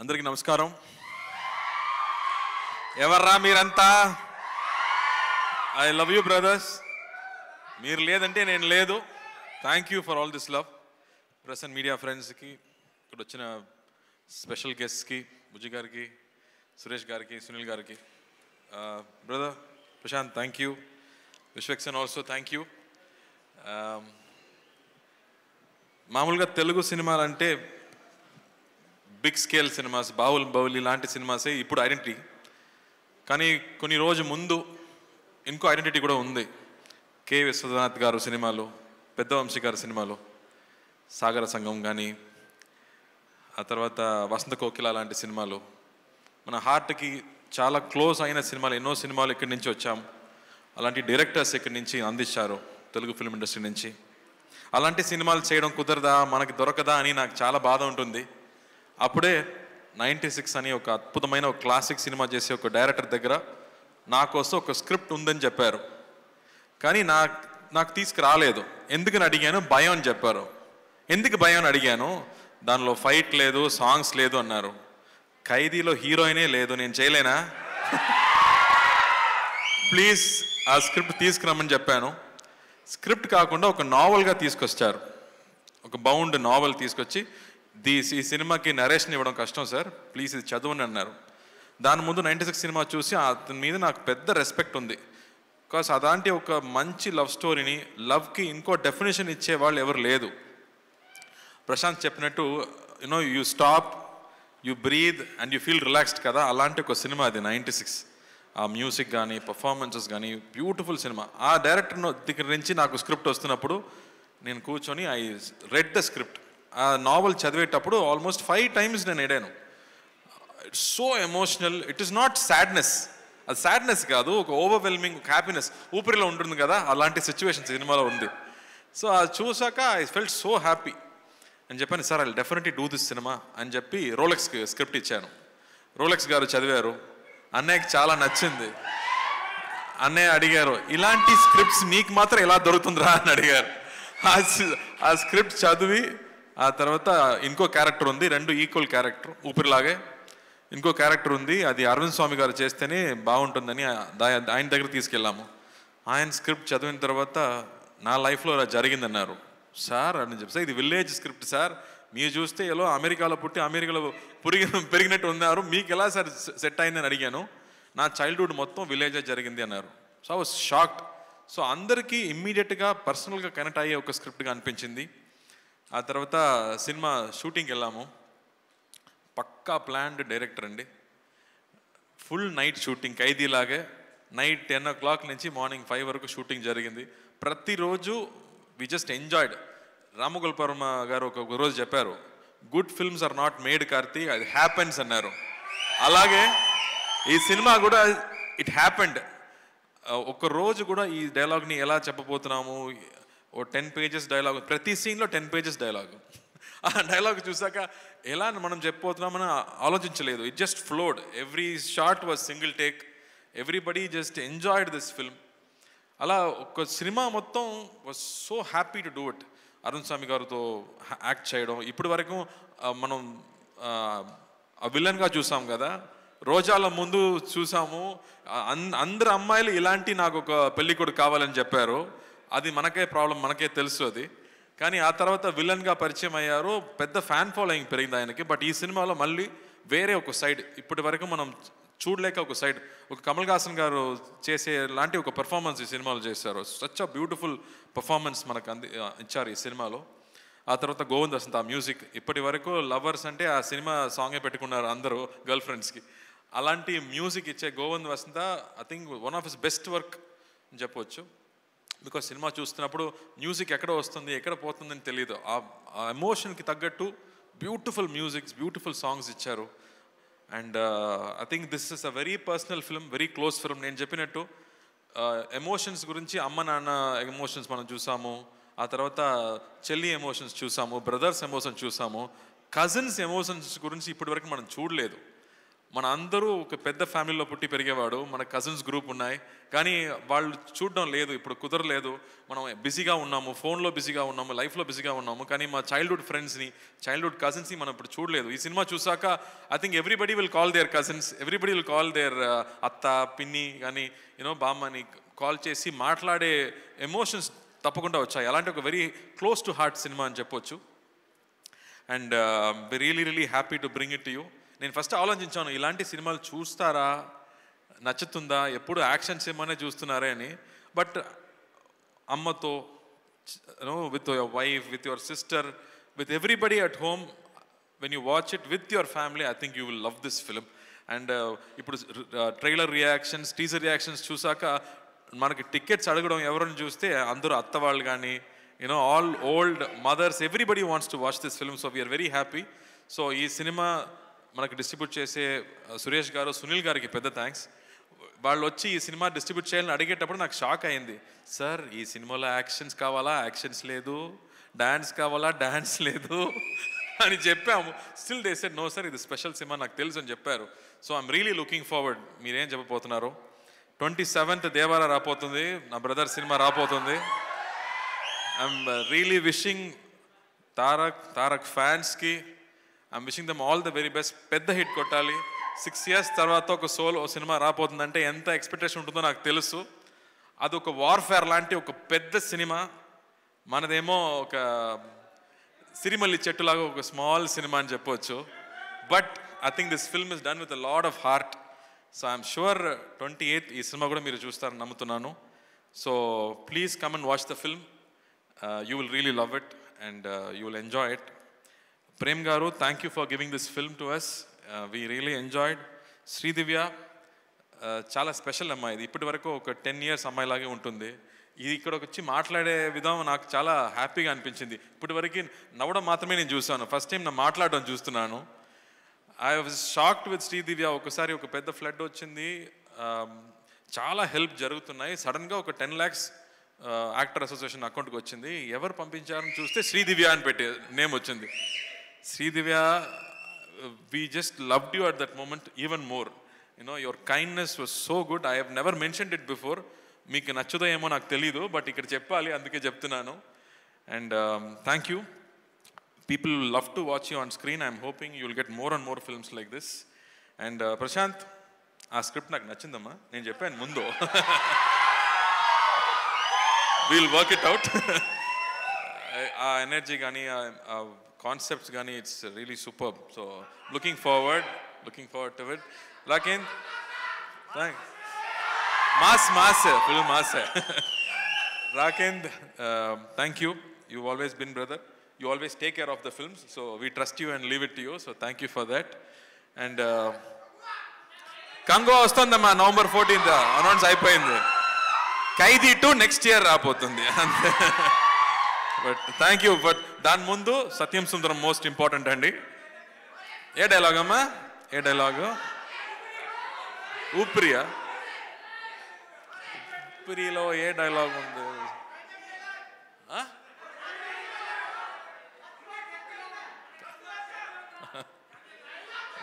అందరికీ నమస్కారం. ఎవర్రా మీరంతా? I love you brothers. మీరు లేదంటే నేను లేదు. Thank you for all this love. Press and media ఫ్రెండ్స్కి, ఇక్కడ వచ్చిన స్పెషల్ గెస్ట్కి, బుజ్జి గారికి, సురేష్ గారికి, సునీల్ గారికి, brother Prashanth thank you, Vishwaksen also thank you. మామూలుగా తెలుగు సినిమాలంటే బిగ్ స్కేల్ సినిమాస్, బాహుబలి లాంటి సినిమాసే ఇప్పుడు ఐడెంటిటీ. కానీ కొన్ని రోజు ముందు ఇంకో ఐడెంటిటీ కూడా ఉంది. కె విశ్వనాథ్ గారు సినిమాలు, పెద్ద వంశీ గారు సినిమాలు, సాగర సంఘం కానీ, ఆ తర్వాత వసంత కోకిల లాంటి సినిమాలు, మన హార్ట్కి చాలా క్లోజ్ అయిన సినిమాలు, ఎన్నో సినిమాలు ఇక్కడి నుంచి వచ్చాం. అలాంటి డైరెక్టర్స్ ఇక్కడి నుంచి అందించారు తెలుగు ఫిల్మ్ ఇండస్ట్రీ నుంచి. అలాంటి సినిమాలు చేయడం కుదరదా, మనకి దొరకదా అని నాకు చాలా బాధ ఉంటుంది. అప్పుడే 96 అని ఒక అద్భుతమైన ఒక క్లాసిక్ సినిమా చేసే ఒక డైరెక్టర్ దగ్గర నా కోసం ఒక స్క్రిప్ట్ ఉందని చెప్పారు. కానీ నాకు తీసుకురాలేదు. ఎందుకని అడిగాను, భయం అని చెప్పారు. ఎందుకు భయం అని అడిగాను, దానిలో ఫైట్ లేదు, సాంగ్స్ లేదు అన్నారు. ఖైదీలో హీరోయినే లేదు, నేను చేయలేనా? ప్లీజ్ ఆ స్క్రిప్ట్ తీసుకురమ్మని చెప్పాను. స్క్రిప్ట్ కాకుండా ఒక నావల్గా తీసుకొచ్చారు. ఒక బౌండ్ నావల్ తీసుకొచ్చి, ఈ సినిమాకి నరేషన్ ఇవ్వడం కష్టం సార్, ప్లీజ్ ఇది చదవండి అన్నారు. దాని ముందు 96 సినిమా చూసి అతని మీద నాకు పెద్ద రెస్పెక్ట్ ఉంది. బికాస్ అలాంటి ఒక మంచి లవ్ స్టోరీని, లవ్కి ఇంకో డెఫినేషన్ ఇచ్చే వాళ్ళు ఎవరు లేదు. ప్రశాంత్ చెప్పినట్టు you stop, you breathe and you feel relaxed కదా, అలాంటి ఒక సినిమా అది 96. ఆ మ్యూజిక్ కానీ, పర్ఫార్మెన్సెస్ కానీ బ్యూటిఫుల్ సినిమా. ఆ డైరెక్టర్ దగ్గర నుంచి నాకు స్క్రిప్ట్ వస్తున్నప్పుడు నేను కూర్చొని ఐ రెడ్ ద స్క్రిప్ట్. ఆ నావల్ చదివేటప్పుడు ఆల్మోస్ట్ 5 times నేను ఎడాను. It's so emotional. It is not sadness, అది సాడ్నెస్ కాదు, ఒక ఓవర్వెల్మింగ్ హ్యాపీనెస్ ఊపిరిలో ఉంటుంది కదా, అలాంటి సిచ్యువేషన్ సినిమాలో ఉంది. సో అది చూసాక ఐ ఫెల్ట్ సో హ్యాపీ అని చెప్పాను. Sir I definitely do this cinema అని చెప్పి రోలెక్స్కి స్క్రిప్ట్ ఇచ్చాను. రోలెక్స్ గారు చదివారు. అన్నయ్యకి చాలా నచ్చింది. అన్నయ్య అడిగారు, ఇలాంటి స్క్రిప్ట్స్ మీకు మాత్రం ఎలా దొరుకుతుందిరా అని అడిగారు. ఆ స్క్రిప్ట్ చదివి, ఆ తర్వాత ఇంకో క్యారెక్టర్ ఉంది, 2 ఈక్వల్ క్యారెక్టర్, ఊపిరిలాగే ఇంకో క్యారెక్టర్ ఉంది, అది అరవింద్ స్వామి గారు చేస్తేనే బాగుంటుందని ఆయన దగ్గర తీసుకెళ్ళాము. ఆయన స్క్రిప్ట్ చదివిన తర్వాత నా లైఫ్లో అలా జరిగిందన్నారు. సార్ అని చెప్పి, సార్ ఇది విలేజ్ స్క్రిప్ట్ సార్, మీరు చూస్తే ఎలా అమెరికాలో పుట్టి అమెరికాలో పెరిగినట్టు ఉన్నారు, మీకు ఎలా సార్ సెట్ అయిందని అడిగాను. నా చైల్డ్హుడ్ మొత్తం విలేజే జరిగింది అన్నారు. So I was shocked. So అందరికీ ఇమ్మీడియట్గా పర్సనల్గా కనెక్ట్ అయ్యే ఒక స్క్రిప్ట్గా అనిపించింది. ఆ తర్వాత సినిమా షూటింగ్కి వెళ్ళాము. పక్కా ప్లాన్డ్ డైరెక్టర్ అండి. ఫుల్ నైట్ షూటింగ్, ఖైదీలాగే. నైట్ 10 o'clock నుంచి మార్నింగ్ 5 వరకు షూటింగ్ జరిగింది. ప్రతిరోజు వి జస్ట్ ఎంజాయ్డ్. రామగోపాల్ గారు ఒక రోజు చెప్పారు, good films are not made Karthi, అది హ్యాపెన్స్ అన్నారు. అలాగే ఈ సినిమా కూడా ఇట్ హ్యాపెండ్. ఒక రోజు కూడా ఈ డైలాగ్ని ఎలా చెప్పబోతున్నాము, ఓ 10 pages డైలాగ్, ప్రతి సీన్లో 10 pages డైలాగ్. ఆ డైలాగ్ చూసాక ఎలా మనం చెప్పబోతున్నామని ఆలోచించలేదు. It just flowed. Every shot was single take. Everybody just enjoyed this film. అలా ఒక సినిమా మొత్తం was so happy to do it. Arun Swami గారితో యాక్ట్ చేయడం, ఇప్పటి వరకు మనం ఆ విలన్గా చూసాం కదా, రోజాల ముందు చూసాము. అందరు అమ్మాయిలు ఇలాంటి నాకు ఒక పెళ్ళికొడుకు కావాలని చెప్పారు. అది మనకే ప్రాబ్లం, మనకే తెలుసు అది. కానీ ఆ తర్వాత విలన్గా పరిచయం అయ్యారు, పెద్ద ఫ్యాన్ ఫాలోయింగ్ పెరిగింది ఆయనకి. బట్ ఈ సినిమాలో మళ్ళీ వేరే ఒక సైడ్, ఇప్పటి వరకు మనం చూడలేక ఒక సైడ్, ఒక కమల్ హాసన్ గారు చేసే లాంటి ఒక పెర్ఫార్మెన్స్ ఈ సినిమాలో చేశారు. సచ్ అ బ్యూటిఫుల్ పర్ఫార్మెన్స్ మనకు ఇచ్చారు ఈ సినిమాలో. ఆ తర్వాత గోవింద్ వసంత్, ఆ మ్యూజిక్, ఇప్పటి వరకు లవర్స్ అంటే ఆ సినిమా సాంగే పెట్టుకున్నారు అందరూ గర్ల్ ఫ్రెండ్స్కి. అలాంటి మ్యూజిక్ ఇచ్చే Govind Vasantha I think one of his best work అని చెప్పవచ్చు. బికాస్ సినిమా చూస్తున్నప్పుడు మ్యూజిక్ ఎక్కడ వస్తుంది, ఎక్కడ పోతుందని తెలియదు. ఆ ఎమోషన్కి తగ్గట్టు బ్యూటిఫుల్ మ్యూజిక్స్, బ్యూటిఫుల్ సాంగ్స్ ఇచ్చారు. And I think this is a very personal film, very close film. నేను చెప్పినట్టు ఎమోషన్స్ గురించి, అమ్మ నాన్న ఎమోషన్స్ మనం చూసాము, ఆ తర్వాత చెల్లి ఎమోషన్స్ చూసాము, బ్రదర్స్ ఎమోషన్స్ చూసాము, కజిన్స్ ఎమోషన్స్ గురించి ఇప్పటి వరకు మనం చూడలేదు. మన అందరూ ఒక పెద్ద ఫ్యామిలీలో పుట్టి పెరిగేవాడు, మన కజిన్స్ గ్రూప్ ఉన్నాయి, కానీ వాళ్ళు చూడడం లేదు, ఇప్పుడు కుదరలేదు, మనం బిజీగా ఉన్నాము, ఫోన్లో బిజీగా ఉన్నాము, లైఫ్లో బిజీగా ఉన్నాము, కానీ మా చైల్డ్హుడ్ ఫ్రెండ్స్ని, చైల్డ్హుడ్ కజిన్స్ని మనం ఇప్పుడు చూడలేదు. ఈ సినిమా చూసాక I think everybody will call there cousins, everybody will call there అత్త, పిన్ని కానీ బామ్మని కాల్ చేసి మాట్లాడే ఎమోషన్స్ తప్పకుండా వచ్చాయి. అలాంటి ఒక very close to heart cinema అని చెప్పొచ్చు. And really happy to bring it to you. నేను ఫస్ట్ ఆలోచించాను, ఇలాంటి సినిమాలు చూస్తారా, నచ్చుతుందా, ఎప్పుడు యాక్షన్ సినిమానే చూస్తున్నారే అని. బట్ అమ్మతో, with your wife, with your sister, with everybody at home, when you watch it with your family, I think you will love this film. And ఇప్పుడు ట్రైలర్ రియాక్షన్స్, టీజర్ రియాక్షన్స్ చూసాక మనకి tickets అడగడం ఎవరైనా చూస్తే అందరూ అత్త వాళ్ళు కానీ all old mothers, everybody wants to watch this film. So we are very happy. So ఈ సినిమా మనకు డిస్ట్రిబ్యూట్ చేసే సురేష్ గారు, సునీల్ గారికి పెద్ద థ్యాంక్స్. వాళ్ళు వచ్చి ఈ సినిమా డిస్ట్రిబ్యూట్ చేయాలని అడిగేటప్పుడు నాకు షాక్ అయింది. సార్ ఈ సినిమాలో యాక్షన్స్ కావాలా, యాక్షన్స్ లేదు, డాన్స్ కావాలా, డాన్స్ లేదు అని చెప్పాము. Still they said no sir, ఇది స్పెషల్ సినిమా, నాకు తెలుసు అని చెప్పారు. So I'm really looking forward. మీరేం చెప్పబోతున్నారు? 27th దేవారా రాపోతుంది, నా బ్రదర్ సినిమా రాపోతుంది. ఐఎమ్ రియలీ విషింగ్ తారక్ ఫ్యాన్స్కి, I'm wishing them all the very best. పెద్ద హిట్ కొట్టాలి. 6 years తర్వాత ఒక సోలో సినిమా రాపోతుందంటే ఎంత ఎక్స్పెక్టేషన్ ఉంటుందో నాకు తెలుసు. అదొక వార్ఫేర్ లాంటి ఒక పెద్ద సినిమా. మనదేమో ఒక సిరిమల్లి చెట్టులాగా ఒక స్మాల్ సినిమా అని చెప్పవచ్చు. But I think this film is done with a lot of heart. So I'm sure 28th ఈ సినిమా కూడా మీరు చూస్తారని నమ్ముతున్నాను. So please come and watch the film. You will really love it and you will enjoy it. Prem garu, thank you for giving this film to us. We really enjoyed. Sridivya చాలా special అమ్మాయి. ఇది ఇప్పటి వరకు ఒక 10 years అమ్మాయిలాగే ఉంటుంది. ఇది ఇక్కడికి వచ్చి మాట్లాడే విధానం నాకు చాలా హ్యాపీగా అనిపించింది. ఇప్పటి వరకు నవ్వడం మాత్రమే నేను చూసాను, ఫస్ట్ టైం నా మాట్లాడడం చూస్తున్నాను. I was shocked with Sridivya. ఒకసారి ఒక పెద్ద ఫ్లడ్ వచ్చింది, చాలా హెల్ప్ జరుగుతున్నాయి, సడన్గా ఒక 10 lakhs యాక్టర్ అసోసియేషన్ అకౌంట్కి వచ్చింది. ఎవరు పంపించారని చూస్తే శ్రీదివ్య అని పెట్టే నేమ్ వచ్చింది. Sridivya, we just loved you at that moment even more. Your kindness was so good. I have never mentioned it before. మీకు నచ్చుదో ఏమో నాకు తెలీదు, బట్ ఇక్కడ చెప్పాలి, అందుకే చెప్తున్నాను. And thank you. People will love to watch you on screen. I'm hoping you will get more and more films like this. And Prashanth, ఆ script నాకు నచ్చిందమ్మా, నేను చెప్పాను ముందు. We'll work it out. ఆ ఎనర్జీ కానీ, ఆ కాన్సెప్ట్స్ కానీ, it's really super. So looking forward to it. Rakenth, thanks. Mass, full mass. Rakenth, thank you. You've always been brother. You always take care of the films, so we trust you and leave it to you. So thank you for that. And Kango ostundamma November 14th announce అయిపోయింది. ఖైదీ 2 next year రాబోతుంది. But thank you. But దాని ముందు సత్యం సుందరం most important అండి. ఏ dialogue అమ్మా? ఏ dialogue? ఊపిరియా? ఊపిరిలో ఏ dialogue ఉంది?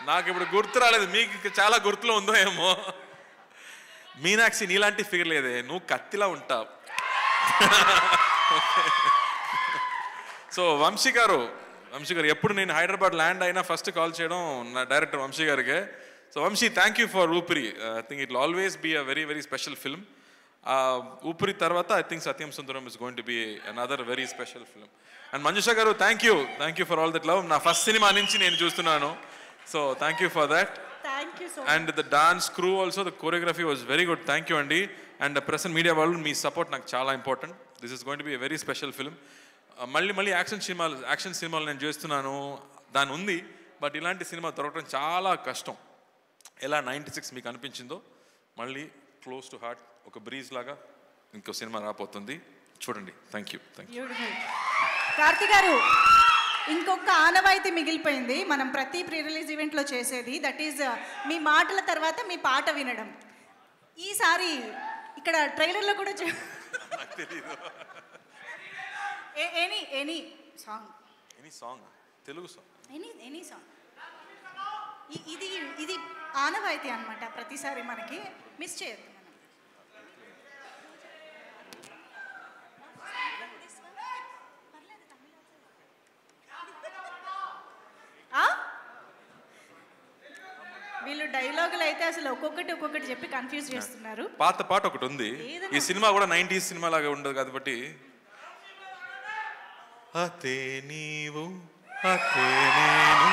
నాకు ఇప్పుడు గుర్తు రాలేదు, మీకు చాలా గుర్తులో ఉందో ఏమో. మీనాక్షి, నీలాంటి ఫిగర్ లేదే, నువ్వు కత్తిలా ఉంటావు. సో వంశీ గారు ఎప్పుడు నేను హైదరాబాద్ ల్యాండ్ అయినా ఫస్ట్ కాల్ చేయడం నా డైరెక్టర్ వంశీ గారికి. So Vamshi, thank you for Oopiri. I think it will always be a very very special film. Oopiri తర్వాత I think Satyam Sundaram is going to be another very special film. And Manjusha garu, thank you for all that love. నా first సినిమా నుంచి నేను చూస్తున్నాను. So thank you for that. And the dance crew also, the choreography was very good. Thank you అండి. And present media వాళ్ళు, మీ support నాకు చాలా important. This is going to be a very special film. మళ్ళీ action సినిమాలు నేను చేస్తున్నాను, దాని ఉంది. బట్ ఇలాంటి సినిమా దొరకడం చాలా కష్టం. ఎలా 96 మీకు అనిపించిందో, మళ్ళీ క్లోజ్ టు హార్ట్, ఒక బ్రీజ్ లాగా ఇంకో సినిమా రాబోతుంది, చూడండి. Thank you. కార్తీ గారు, ఇంకొక ఆనవాయితీ మిగిలిపోయింది మనం ప్రతి ప్రీ రిలీజ్ ఈవెంట్లో చేసేది. దట్ ఈజ్ మీ మాటల తర్వాత మీ పాట వినడం. ఈసారి ఇక్కడ ట్రైలర్లో కూడా any song, Telugu song, any song ఇది ఇది ఆనవాయితీ అన్నమాట, ప్రతిసారి మనకి మిస్ చేయొద్దు మనం. ఆ? వీళ్ళు డైలాగులు అయితే అసలు ఒక్కొక్కటి చెప్పి కన్ఫ్యూజ్ చేస్తున్నారు. పాత పాట ఒకటి ఉంది, ఈ సినిమా కూడా 90s సినిమా లాగా ఉండదు కాబట్టి, అతే నీవు అతే నేను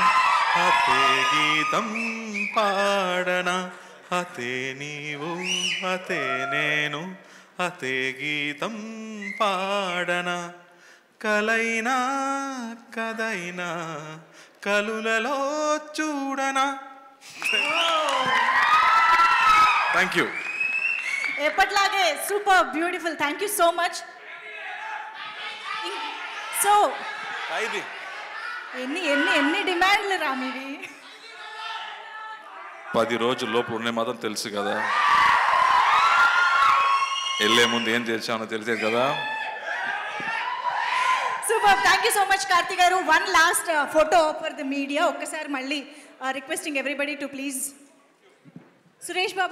అతే గీతం పాడనా, అతే నీవు అతే నేను అతే గీతం పాడనా, కలైనా కదైనా కలులలో చూడనా. Thank you. ఎప్పట్లాగే super beautiful, thank you so much. So ఎన్ని ఎన్ని ఎన్ని డిమాండ్లు రా మీవి? 10 రోజుల లోపు ఉండే మాత్రం తెలుసు కదా, వెళ్ళే ముందు ఏం చేసానో తెలిసేది కదా. Super, thank you so much Karthi garu. One last photo for the media. ఒక్కసారి మళ్ళీ requesting everybody to please. Suresh Babu